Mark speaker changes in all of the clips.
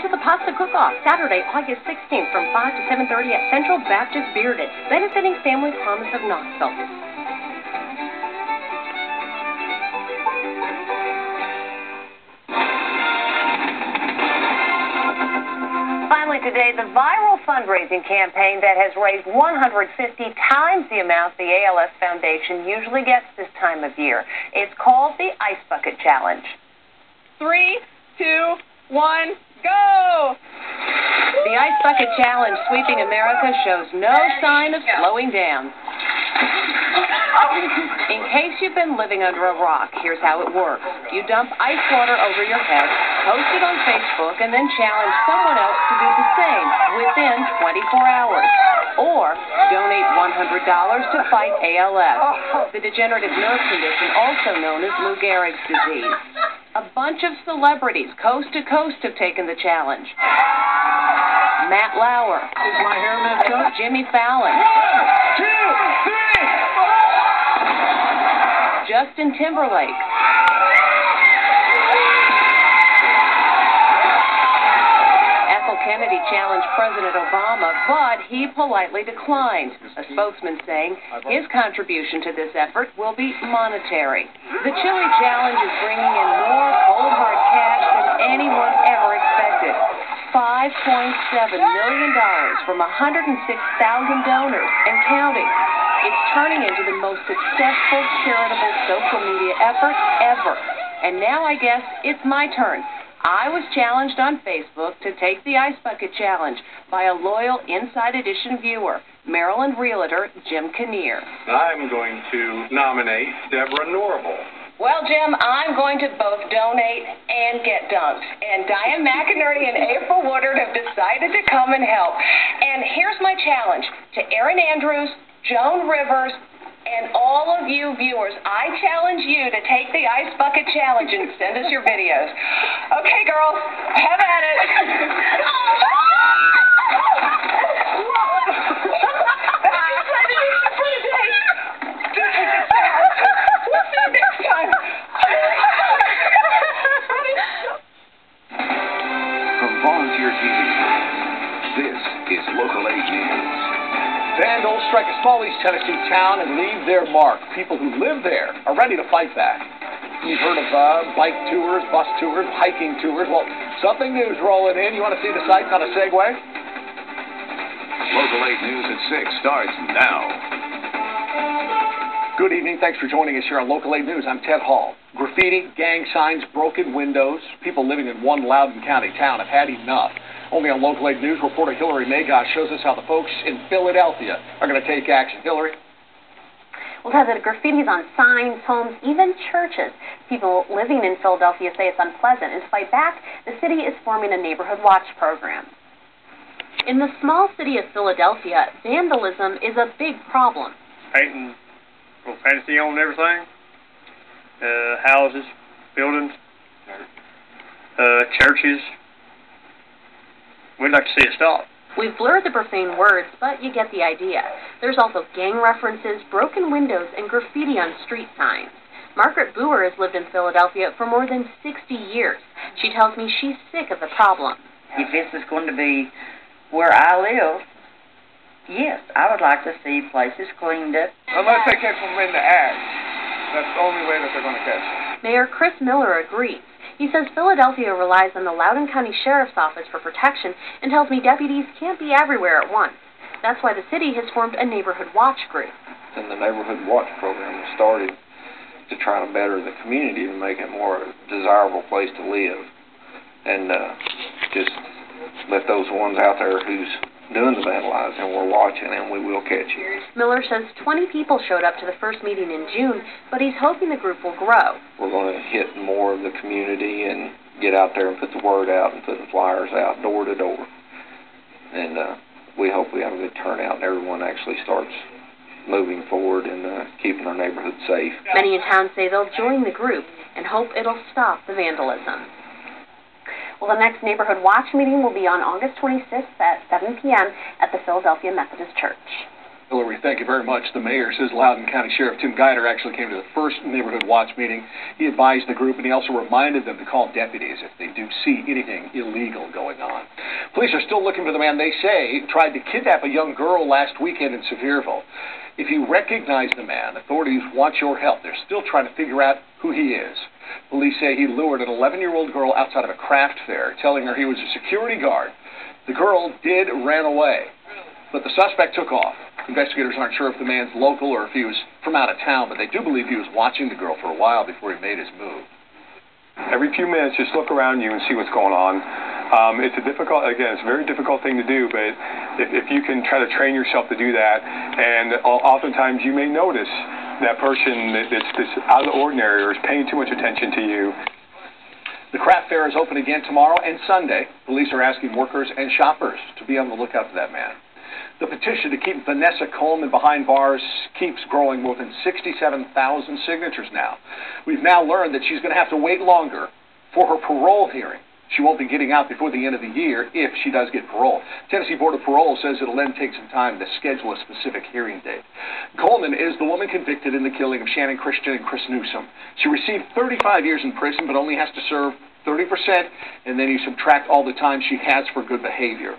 Speaker 1: to the Pasta Cook-Off, Saturday, August 16th from 5 to 7:30 at Central Baptist Bearded, benefiting Family Promise of Knoxville. Finally today, the viral fundraising campaign that has raised 150 times the amount the ALS Foundation usually gets this time of year. It's called the Ice Bucket Challenge. 3, 2, 1, go! The Ice Bucket Challenge sweeping America shows no sign of slowing down. In case you've been living under a rock, here's how it works. You dump ice water over your head, post it on Facebook, and then challenge someone else to do the same within 24 hours. Or donate $100 to fight ALS, the degenerative nerve condition also known as Lou Gehrig's disease. A bunch of celebrities coast to coast have taken the challenge. Matt Lauer.
Speaker 2: Is my hair messed up?
Speaker 1: Jimmy Fallon.
Speaker 2: 1, 2, 3.
Speaker 1: Justin Timberlake. Ethel Kennedy challenged President Obama, but he politely declined, a spokesman saying his contribution to this effort will be monetary. The chili challenge is bringing in more cold hard cash than anyone ever expected. $5.7 million from 106,000 donors and counting. It's turning into the most successful charitable social media effort ever. And now I guess it's my turn. I was challenged on Facebook to take the Ice Bucket Challenge by a loyal Inside Edition viewer, Maryland realtor Jim Kinnear.
Speaker 3: I'm going to nominate Deborah Norval.
Speaker 1: Well, Jim, I'm going to both donate and get dunked. And Diane McInerney and April Woodard have decided to come and help. And here's my challenge to Erin Andrews, Joan Rivers, and all of you viewers. I challenge you to take the Ice Bucket Challenge and send us your videos. Okay, girls, have at it. We'll see you next time.
Speaker 4: From Volunteer TV, this is Local 8 News.
Speaker 2: Vandals strike a small East Tennessee town and leave their mark. People who live there are ready to fight back. You've heard of bike tours, bus tours, hiking tours. Well, something new's rolling in. You want to see the sights on a Segway?
Speaker 4: Local 8 News at 6 starts now.
Speaker 2: Good evening. Thanks for joining us here on Local 8 News. I'm Ted Hall. Graffiti, gang signs, broken windows. People living in one Loudoun County town have had enough. Only on Local 8 News, reporter Hillary Magos shows us how the folks in Philadelphia are going to take action. Hillary?
Speaker 5: Well, Ted, the graffiti's on signs, homes, even churches. People living in Philadelphia say it's unpleasant. And to fight back, the city is forming a neighborhood watch program. In the small city of Philadelphia, vandalism is a big problem.
Speaker 6: Painting fantasy on everything. Houses, buildings, churches. We'd like to see it stop.
Speaker 5: We've blurred the profane words, but you get the idea. There's also gang references, broken windows, and graffiti on street signs. Margaret Boer has lived in Philadelphia for more than 60 years. She tells me she's sick of the problem.
Speaker 7: If this is going to be where I live, yes, I would like to see places cleaned up.
Speaker 6: Unless they catch them in the act. That's the only way that they're going to catch them.
Speaker 5: Mayor Chris Miller agrees. He says Philadelphia relies on the Loudoun County Sheriff's Office for protection and tells me deputies can't be everywhere at once. That's why the city has formed a neighborhood watch group.
Speaker 8: And the neighborhood watch program was started to try to better the community and make it more a desirable place to live. And just let those ones out there who's doing the vandalizing, we're watching and we will catch you.
Speaker 5: Miller says 20 people showed up to the first meeting in June, but he's hoping the group will grow.
Speaker 8: We're going to hit more of the community and get out there and put the word out and putting flyers out door to door. And we hope we have a good turnout and everyone actually starts moving forward and keeping our neighborhood safe.
Speaker 5: Many in town say they'll join the group and hope it'll stop the vandalism. Well, the next Neighborhood Watch meeting will be on August 26th at 7 p.m. at the Philadelphia Methodist Church.
Speaker 2: Hillary, thank you very much. The mayor says Loudoun County Sheriff Tim Guider actually came to the first neighborhood watch meeting. He advised the group, and he also reminded them to call deputies if they do see anything illegal going on. Police are still looking for the man they say tried to kidnap a young girl last weekend in Sevierville. If you recognize the man, authorities want your help. They're still trying to figure out who he is. Police say he lured an 11-year-old girl outside of a craft fair, telling her he was a security guard. The girl ran away, but the suspect took off. Investigators aren't sure if the man's local or if he was from out of town, but they do believe he was watching the girl for a while before he made his move.
Speaker 9: Every few minutes, just look around you and see what's going on. It's a very difficult thing to do, but if you can try to train yourself to do that, and oftentimes you may notice that person that's out of the ordinary or is paying too much attention to you.
Speaker 2: The craft fair is open again tomorrow and Sunday. Police are asking workers and shoppers to be on the lookout for that man. The petition to keep Vanessa Coleman behind bars keeps growing, more than 67,000 signatures now. We've now learned that she's going to have to wait longer for her parole hearing. She won't be getting out before the end of the year if she does get parole. Tennessee Board of Parole says it'll then take some time to schedule a specific hearing date. Coleman is the woman convicted in the killing of Shannon Christian and Chris Newsom. She received 35 years in prison, but only has to serve 30%, and then you subtract all the time she has for good behavior.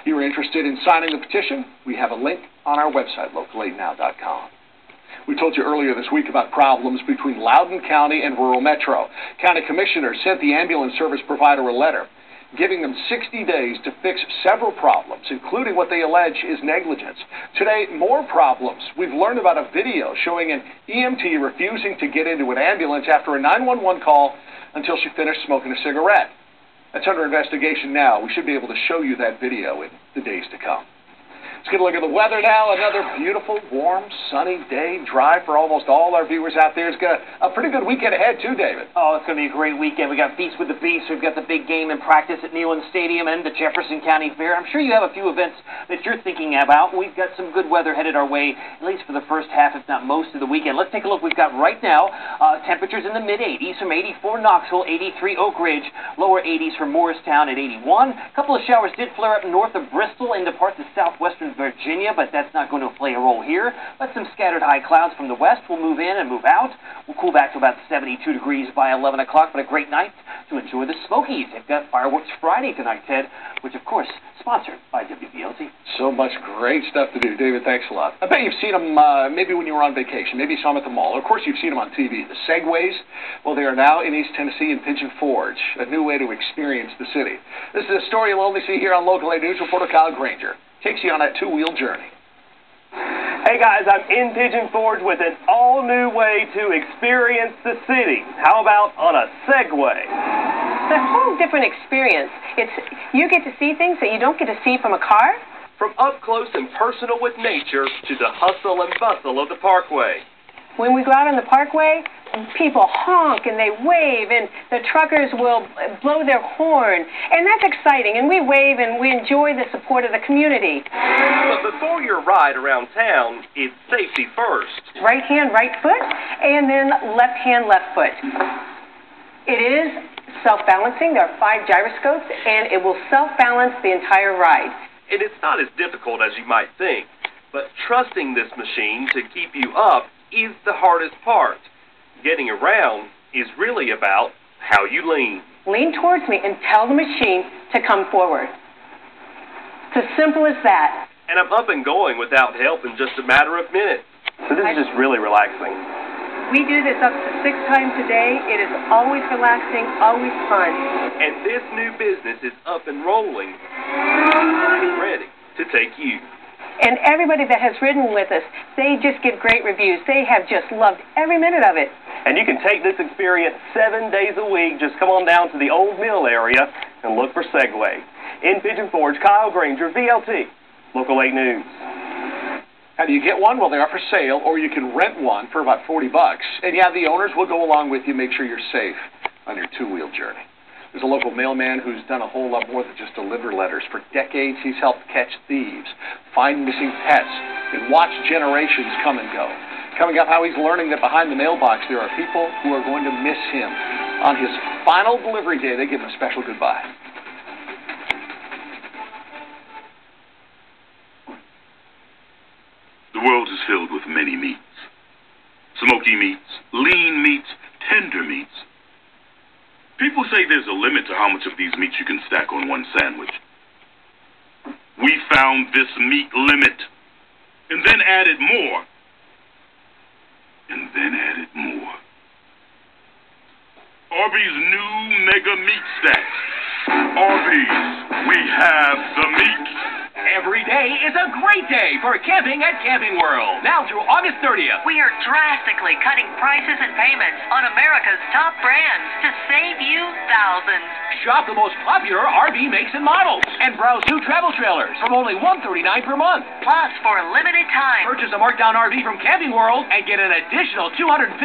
Speaker 2: If you are interested in signing the petition, we have a link on our website, local8now.com. We told you earlier this week about problems between Loudoun County and rural Metro. County commissioners sent the ambulance service provider a letter giving them 60 days to fix several problems, including what they allege is negligence. Today, more problems. We've learned about a video showing an EMT refusing to get into an ambulance after a 911 call until she finished smoking a cigarette. That's under investigation now. We should be able to show you that video in the days to come. Let's get a look at the weather now. Another beautiful, warm, sunny day, dry for almost all our viewers out there. It's got a pretty good weekend ahead, too, David.
Speaker 10: Oh, it's going to be a great weekend. We got Feast with the Beast. We've got the big game in practice at Neyland Stadium and the Jefferson County Fair. I'm sure you have a few events that you're thinking about. We've got some good weather headed our way, at least for the first half, if not most of the weekend. Let's take a look. We've got right now temperatures in the mid-80s from 84 Knoxville, 83 Oak Ridge, lower 80s for Morristown at 81. A couple of showers did flare up north of Bristol into parts of southwestern Virginia, but that's not going to play a role here. But some scattered high clouds from the west will move in and move out. We'll cool back to about 72 degrees by 11 o'clock, but a great night to enjoy the Smokies. They've got fireworks Friday tonight, Ted, which, of course, sponsored by WVLT.
Speaker 2: So much great stuff to do. David, thanks a lot. I bet you've seen them maybe when you were on vacation. Maybe you saw them at the mall. Of course, you've seen them on TV. The Segways, well, they are now in East Tennessee in Pigeon Forge, a new way to experience the city. This is a story you'll only see here on Local 8 News. Reporter Kyle Granger takes you on that two-wheel journey.
Speaker 11: Hey guys, I'm in Pigeon Forge with an all-new way to experience the city. How about on a Segway?
Speaker 12: It's a whole different experience. You get to see things that you don't get to see from a car.
Speaker 11: From up close and personal with nature to the hustle and bustle of the Parkway.
Speaker 12: When we go out on the Parkway, people honk and they wave, and the truckers will blow their horn, and that's exciting, and we wave and we enjoy the support of the community.
Speaker 11: But before your ride around town, it's safety first.
Speaker 12: Right hand, right foot, and then left hand, left foot. It is self-balancing. There are 5 gyroscopes, and it will self-balance the entire ride.
Speaker 11: And it's not as difficult as you might think, but trusting this machine to keep you up is the hardest part. Getting around is really about how you lean.
Speaker 12: Lean towards me and tell the machine to come forward. It's as simple as that.
Speaker 11: And I'm up and going without help in just a matter of minutes. So this is just really relaxing.
Speaker 12: We do this up to 6 times a day. It is always relaxing, always fun.
Speaker 11: And this new business is up and rolling, ready to take you.
Speaker 12: And everybody that has ridden with us, they just give great reviews. They have just loved every minute of it.
Speaker 11: And you can take this experience 7 days a week. Just come on down to the Old Mill area and look for Segway. In Pigeon Forge, Kyle Granger, VLT, Local 8 News.
Speaker 2: How do you get one? Well, they are for sale, or you can rent one for about $40. And yeah, the owners will go along with you, make sure you're safe on your two-wheel journey. There's a local mailman who's done a whole lot more than just deliver letters. For decades, he's helped catch thieves, find missing pets, and watch generations come and go. Coming up, how he's learning that behind the mailbox there are people who are going to miss him. On his final delivery day, they give him a special goodbye.
Speaker 13: world is filled with many meats. Smoky meats, lean meats, tender meats. People say there's a limit to how much of these meats you can stack on one sandwich. We found this meat limit, and then added more, and then added more. Arby's new Mega Meat Stack. Arby's, we have the meat.
Speaker 14: Every day is a great day for camping at Camping World. Now through August 30th.
Speaker 1: We are drastically cutting prices and payments on America's top brands to save you thousands.
Speaker 14: Shop the most popular RV makes and models and browse new travel trailers from only $139 per month.
Speaker 1: Plus, for a limited time,
Speaker 14: purchase a markdown RV from Camping World and get an additional $250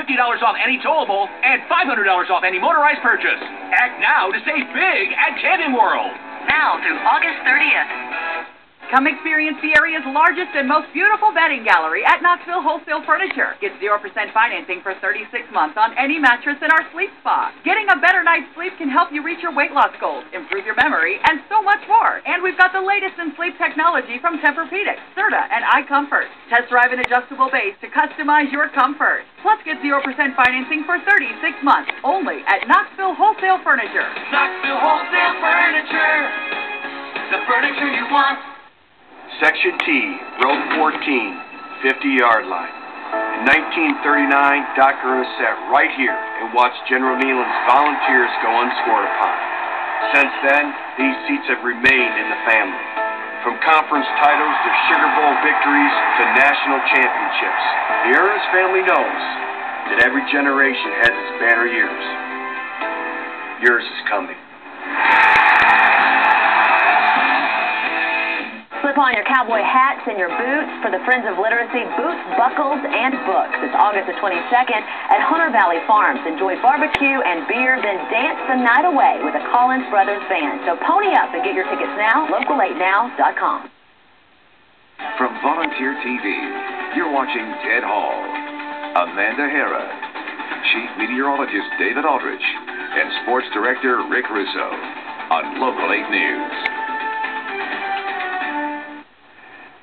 Speaker 14: off any towable and $500 off any motorized purchase. Act now to save big at Camping World.
Speaker 1: Now through August 30th.
Speaker 15: Come experience the area's largest and most beautiful bedding gallery at Knoxville Wholesale Furniture. Get 0% financing for 36 months on any mattress in our sleep spa. Getting a better night's sleep can help you reach your weight loss goals, improve your memory, and so much more. And we've got the latest in sleep technology from Tempur-Pedic, Serta, and iComfort. Test drive an adjustable base to customize your comfort. Plus, get 0% financing for 36 months only at Knoxville Wholesale Furniture.
Speaker 14: Knoxville Wholesale Furniture. The furniture you want.
Speaker 16: Section T, Road 14, 50-yard line. In 1939, Dr. Ernest sat right here and watched General Neyland's volunteers go unscored upon. Since then, these seats have remained in the family. From conference titles to Sugar Bowl victories to national championships, the Ernest family knows that every generation has its banner years. Yours is coming.
Speaker 17: Slip on your cowboy hats and your boots for the Friends of Literacy Boots, Buckles, and Books. It's August the 22nd at Hunter Valley Farms. Enjoy barbecue and beer, then dance the night away with the Collins Brothers Band. So pony up and get your tickets now, local8now.com.
Speaker 4: From Volunteer TV, you're watching Ted Hall, Amanda Hera, Chief Meteorologist David Aldrich, and Sports Director Rick Russo on Local 8 News.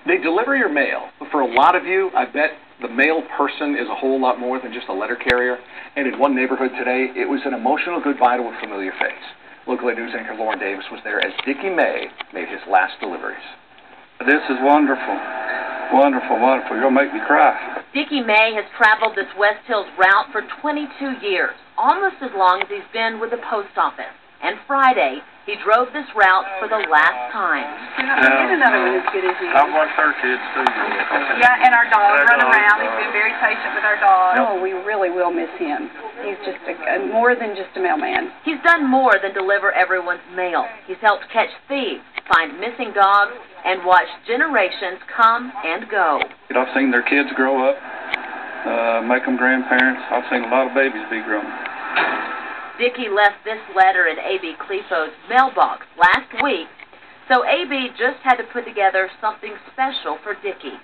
Speaker 2: They deliver your mail. But for a lot of you, I bet the mail person is a whole lot more than just a letter carrier. And in one neighborhood today, it was an emotional goodbye to a familiar face. Local 8 News anchor Lauren Davis was there as Dickie May made his last deliveries.
Speaker 18: This is wonderful. Wonderful, wonderful. You're going to make me cry.
Speaker 1: Dickie May has traveled this West Hills route for 22 years, almost as long as he's been with the post office. And Friday, he drove this route for the last time.
Speaker 15: Get another one as good as you.
Speaker 18: I've watched our kids too.
Speaker 15: Yeah, and our dog run around. He's been very patient with our dog.
Speaker 12: Oh, we really will miss him. He's just more than just a mailman.
Speaker 1: He's done more than deliver everyone's mail. He's helped catch thieves, find missing dogs, and watch generations come and go.
Speaker 18: I've seen their kids grow up, make them grandparents. I've seen a lot of babies be grown.
Speaker 1: Dickie left this letter in A.B. Clifo's mailbox last week, so A.B. just had to put together something special for Dickie.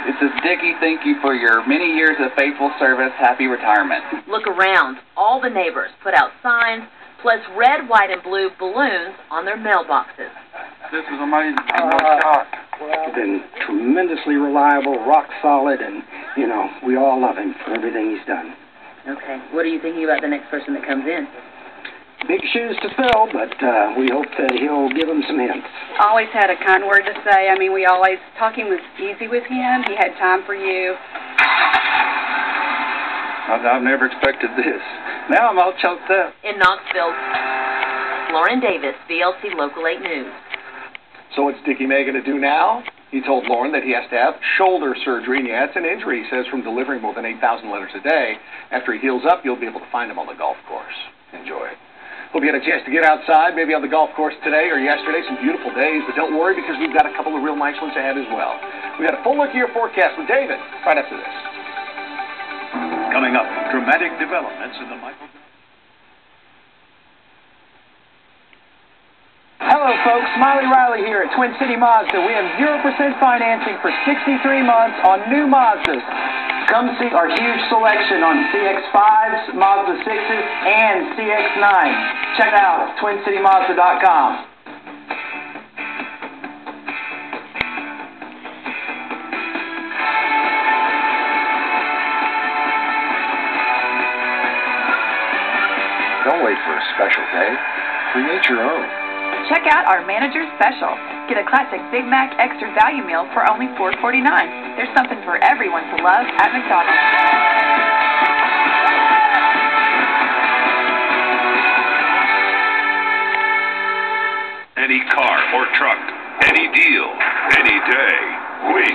Speaker 19: It says, Dickie, thank you for your many years of faithful service. Happy retirement.
Speaker 1: Look around. All the neighbors put out signs, plus red, white, and blue balloons on their mailboxes.
Speaker 18: This is amazing. I'm really shocked.
Speaker 20: He's been tremendously reliable, rock solid, and, you know, we all love him for everything he's done.
Speaker 1: Okay. What are you thinking about the next person that comes in?
Speaker 20: Big shoes to fill, but we hope that he'll give them some hints.
Speaker 15: Always had a kind word to say. I mean, talking was easy with him. He had time for you.
Speaker 18: I've never expected this. Now I'm all choked up.
Speaker 1: In Knoxville, Lauren Davis, VLT Local 8 News.
Speaker 2: So what's Dickie May going to do now? He told Lauren that he has to have shoulder surgery, and yeah, it's an injury, he says, from delivering more than 8,000 letters a day. After he heals up, you'll be able to find him on the golf course. Enjoy. Hope you had a chance to get outside, maybe on the golf course today or yesterday. Some beautiful days, but don't worry because we've got a couple of real nice ones ahead as well. We got a full look at your forecast with David right after this.
Speaker 21: Coming up, dramatic developments in the Michael...
Speaker 22: Hello, folks. Smiley Riley here at Twin City Mazda. We have 0% financing for 63 months on new Mazdas. Come see our huge selection on CX-5s, Mazda 6s, and CX-9s. Check it out at TwinCityMazda.com.
Speaker 2: create your own.
Speaker 15: Check out our manager's special. Get a classic Big Mac extra value meal for only $4.49. There's something for everyone to love at McDonald's.
Speaker 4: Any car or truck, any deal, any day. We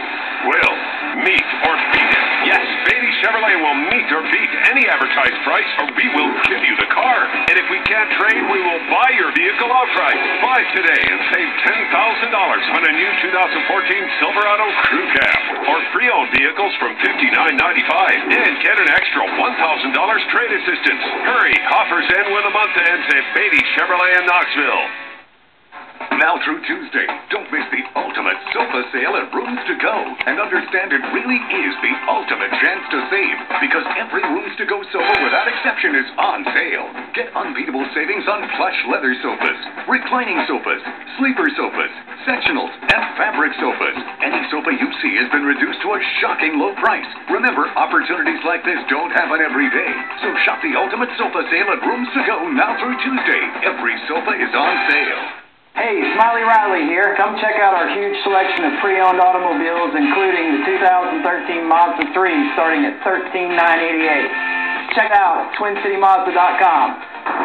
Speaker 4: will meet or beat it. Yes, Beatty Chevrolet will meet or beat any advertised price, or we will give you the car. And if we can't trade, we will buy your vehicle outright. Buy today and save $10,000 on a new 2014 Silverado Crew Cab, or pre-owned vehicles from $59.95, and get an extra $1,000 trade assistance. Hurry, offers end when the month ends at Beatty Chevrolet in Knoxville. Now through Tuesday, don't miss the ultimate sofa sale at Rooms to Go. And understand it really is the ultimate chance to save, because every Rooms to Go sofa without exception is on sale. Get unbeatable savings on plush leather sofas, reclining sofas, sleeper sofas, sectionals, and fabric sofas. Any sofa you see has been reduced to a shocking low price. Remember, opportunities like this don't happen every day. So shop the ultimate sofa sale at Rooms to Go now through Tuesday. Every sofa is on sale.
Speaker 22: Hey, Smiley Riley here. Come check out our huge selection of pre-owned automobiles, including the 2013 Mazda 3 starting at $13,988. Check out TwinCityMazda.com.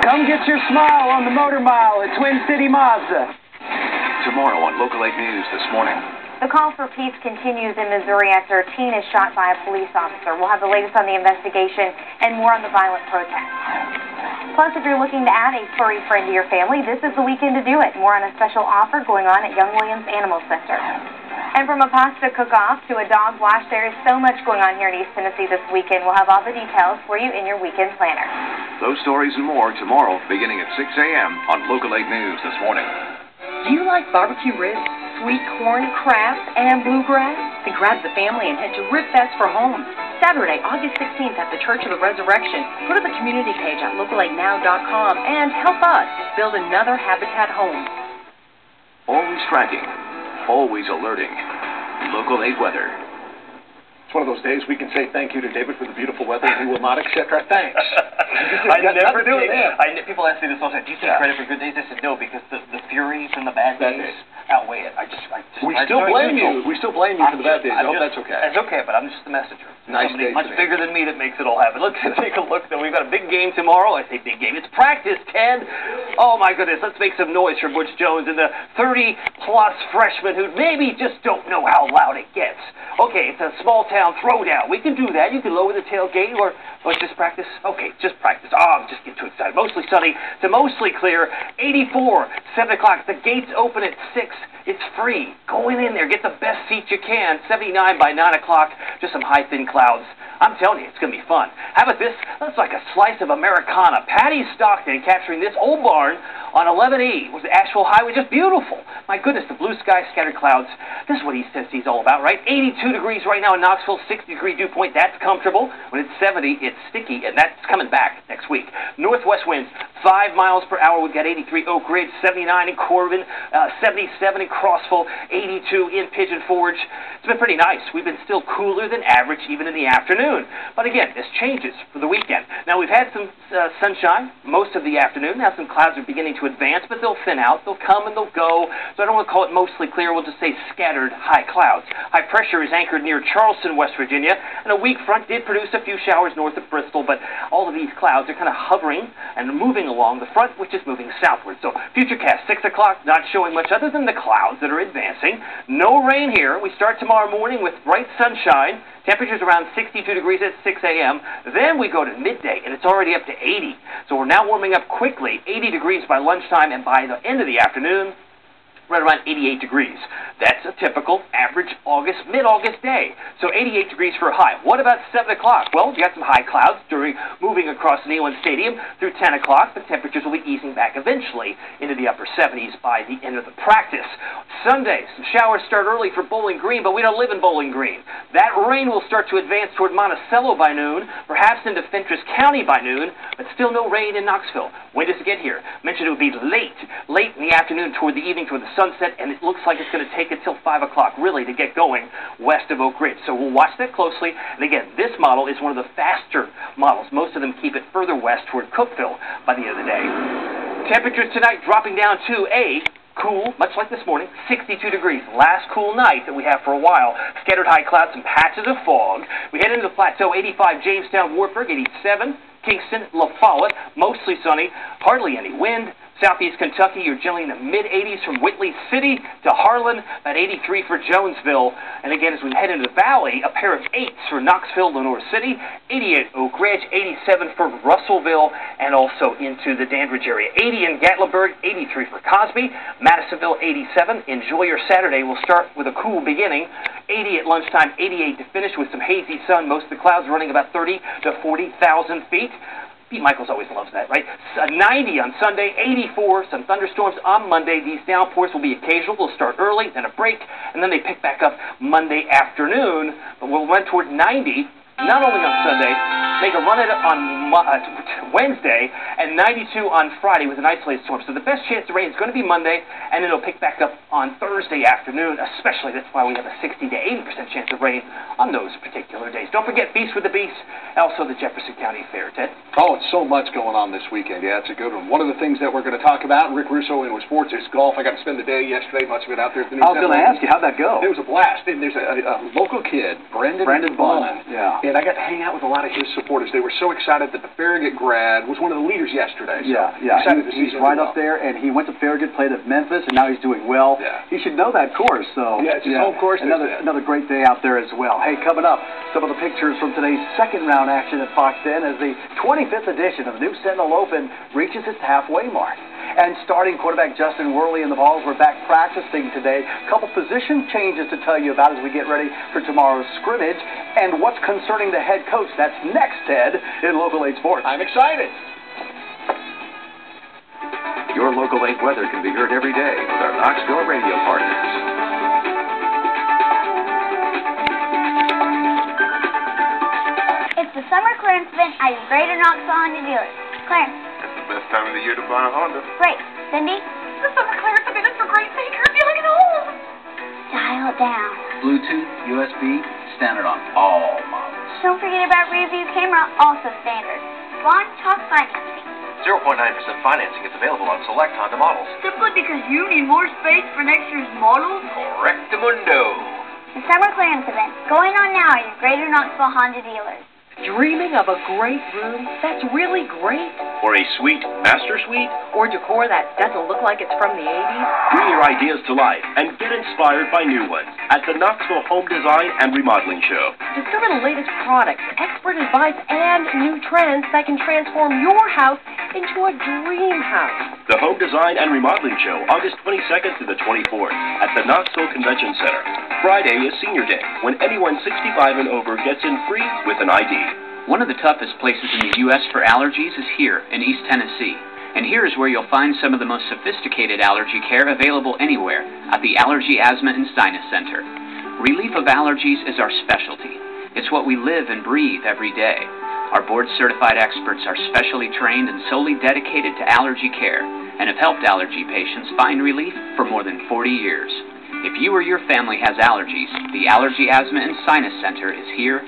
Speaker 22: Come get your smile on the Motor Mile at Twin City Mazda.
Speaker 4: Tomorrow on Local 8 News this morning.
Speaker 3: The call for peace continues in Missouri after a teen is shot by a police officer. We'll have the latest on the investigation and more on the violent protest. Plus, if you're looking to add a furry friend to your family, this is the weekend to do it. More on a special offer going on at Young Williams Animal Center. And from a pasta cook-off to a dog wash, there is so much going on here in East Tennessee this weekend. We'll have all the details for you in your weekend planner.
Speaker 4: Those stories and more tomorrow, beginning at 6 a.m. on Local 8 News this morning.
Speaker 1: Do you like barbecue ribs, sweet corn, crafts, and bluegrass? Then grab the family and head to Rib Fest for Home. Saturday, August 16th at the Church of the Resurrection. Go to the community page at local8now.com and help us build another Habitat home.
Speaker 4: Always tracking, always alerting. Local 8 weather.
Speaker 2: It's one of those days we can say thank you to David for the beautiful weather, and he will not accept our thanks.
Speaker 10: I never do it. People ask me this all the time. Do you take credit for good days? I said no, because the fury from the bad days outweigh it.
Speaker 2: We still blame you. We still blame you for the bad days. I hope that's okay.
Speaker 10: It's okay, but I'm just the messenger.
Speaker 2: Nice
Speaker 10: Somebody
Speaker 2: day
Speaker 10: much bigger than me that makes it all happen. Let's take a look. We've got a big game tomorrow. I say big game. It's practice, Ted. Oh, my goodness. Let's make some noise for Butch Jones and the 30-plus freshmen who maybe just don't know how loud it gets. Okay, it's a small-town throwdown. We can do that. You can lower the tailgate or just practice. Okay, just practice. Oh, I'm just getting too excited. Mostly sunny to mostly clear. 84, 7 o'clock. The gates open at 6. It's free. Go in there. Get the best seats you can. 79 by 9 o'clock. Just some high, thin clouds. I'm telling you, it's going to be fun. How about this? That's like a slice of Americana. Patty Stockton capturing this old barn on 11E was the Asheville Highway. Just beautiful. My goodness, the blue sky, scattered clouds. This is what East Tennessee's all about, right? 82 degrees right now in Knoxville, 60-degree dew point. That's comfortable. When it's 70, it's sticky, and that's coming back next week. Northwest winds, 5 miles per hour. We've got 83 Oak Ridge, 79 in Corbin, 77 in Crossville, 82 in Pigeon Forge. It's been pretty nice. We've been still cooler than average even in the afternoon. But again, this changes for the weekend. Now, we've had some sunshine most of the afternoon. Now, some clouds are beginning to advance, but they'll thin out. They'll come and they'll go. So I don't want to call it mostly clear. We'll just say scattered high clouds. High pressure is anchored near Charleston, West Virginia, and a weak front did produce a few showers north of Bristol, but all of these clouds are kind of hovering and moving along the front, which is moving southward. So futurecast 6 o'clock, not showing much other than the clouds that are advancing. No rain here. We start tomorrow morning with bright sunshine. Temperatures around 62 degrees at 6 a.m. Then we go to midday, and it's already up to 80. So we're now warming up quickly, 80 degrees by lunchtime, and by the end of the afternoon, right around 88 degrees. That's a typical average mid-August day. So 88 degrees for a high. What about 7 o'clock? Well, you got some high clouds moving across Neyland Stadium through 10 o'clock. The temperatures will be easing back eventually into the upper 70s by the end of the practice. Sunday, some showers start early for Bowling Green, but we don't live in Bowling Green. That rain will start to advance toward Monticello by noon, perhaps into Fentress County by noon, but still no rain in Knoxville. When does it get here? Mentioned it would be late in the afternoon toward the evening, toward the sunset, and it looks like it's going to take until 5 o'clock, really, to get going west of Oak Ridge. So we'll watch that closely. And again, this model is one of the faster models. Most of them keep it further west toward Cookeville by the end of the day. Temperatures tonight dropping down to a cool, much like this morning, 62 degrees. Last cool night that we have for a while. Scattered high clouds and patches of fog. We head into the plateau, 85 Jamestown, Wartburg, 87 Kingston, La Follette, mostly sunny, hardly any wind. Southeast Kentucky, you're generally in the mid-80s from Whitley City to Harlan, about 83 for Jonesville. And again, as we head into the valley, a pair of 8s for Knoxville, Lenore City, 88 Oak Ridge, 87 for Russellville, and also into the Dandridge area. 80 in Gatlinburg, 83 for Cosby, Madisonville, 87. Enjoy your Saturday. We'll start with a cool beginning. 80 at lunchtime, 88 to finish with some hazy sun. Most of the clouds running about 30 to 40,000 feet. Pete Michaels always loves that, right? 90 on Sunday, 84, some thunderstorms on Monday. These downpours will be occasional. They'll start early, then a break, and then they pick back up Monday afternoon. But we'll run toward 90, not only on Sunday, make a run at it on Wednesday, and 92 on Friday with an isolated storm. So the best chance of rain is going to be Monday, and then it'll pick back up on Thursday afternoon, especially. That's why we have a 60 to 80% chance of rain on those particular days. Don't forget Feast with the Beast, also the Jefferson County Fair, Ted.
Speaker 2: Oh, it's so much going on this weekend. Yeah, it's a good one. One of the things that we're going to talk about, Rick Russo in with sports, is golf. I got to spend the day yesterday, much of it out there at the
Speaker 22: I was going to ask you, how'd that go?
Speaker 2: It was a blast. And there's a local kid, Brandon Bunn.
Speaker 22: Yeah.
Speaker 2: And I got to hang out with a lot of his supporters. They were so excited that the Farragut grad was one of the leaders yesterday. So
Speaker 22: Yeah. He's right
Speaker 2: well.
Speaker 22: up there, and he went to Farragut, played at Memphis, and now he's doing well.
Speaker 2: Yeah.
Speaker 22: He should know that course. So
Speaker 2: yeah, it's his home course.
Speaker 22: Another great day out there as well. Hey, coming up, some of the pictures from today's second round action at Fox 10 as the 25th edition of the new Sentinel Open reaches its halfway mark. And starting quarterback Justin Worley and the Vols were back practicing today. A couple position changes to tell you about as we get ready for tomorrow's scrimmage. And what's concerning the head coach? That's next, Ted, in Local 8 Sports.
Speaker 2: I'm excited.
Speaker 4: Your Local 8 weather can be heard every day with our Knoxville radio partners.
Speaker 6: It's the summer clearance event at your Greater Knoxville Honda dealers. Clarence.
Speaker 7: It's the best time of the year to buy a Honda.
Speaker 6: Great. Cindy.
Speaker 15: The summer clearance event is for great takers feeling at home.
Speaker 6: Dial it down.
Speaker 23: Bluetooth, USB, standard on all models.
Speaker 6: Don't forget about rear view camera, also standard. Bond Talk Financing.
Speaker 24: 0.9% financing is available on select Honda models.
Speaker 6: Simply because you need more space for next year's models?
Speaker 24: Correctamundo.
Speaker 6: The summer clearance event going on now at your Greater Knoxville Honda dealers.
Speaker 1: Dreaming of a great room that's really great?
Speaker 24: Or a suite, master suite?
Speaker 1: Or decor that doesn't look like it's from the 80s?
Speaker 24: Bring your ideas to life and get inspired by new ones at the Knoxville Home Design and Remodeling Show.
Speaker 1: Discover the latest products, expert advice, and new trends that can transform your house into a dream house.
Speaker 24: The Home Design and Remodeling Show, August 22nd to the 24th at the Knoxville Convention Center. Friday is Senior Day, when anyone 65 and over gets in free with an ID.
Speaker 25: One of the toughest places in the U.S. for allergies is here in East Tennessee. And here is where you'll find some of the most sophisticated allergy care available anywhere at the Allergy, Asthma, and Sinus Center. Relief of allergies is our specialty. It's what we live and breathe every day. Our board-certified experts are specially trained and solely dedicated to allergy care and have helped allergy patients find relief for more than 40 years. If you or your family has allergies, the Allergy, Asthma, and Sinus Center is here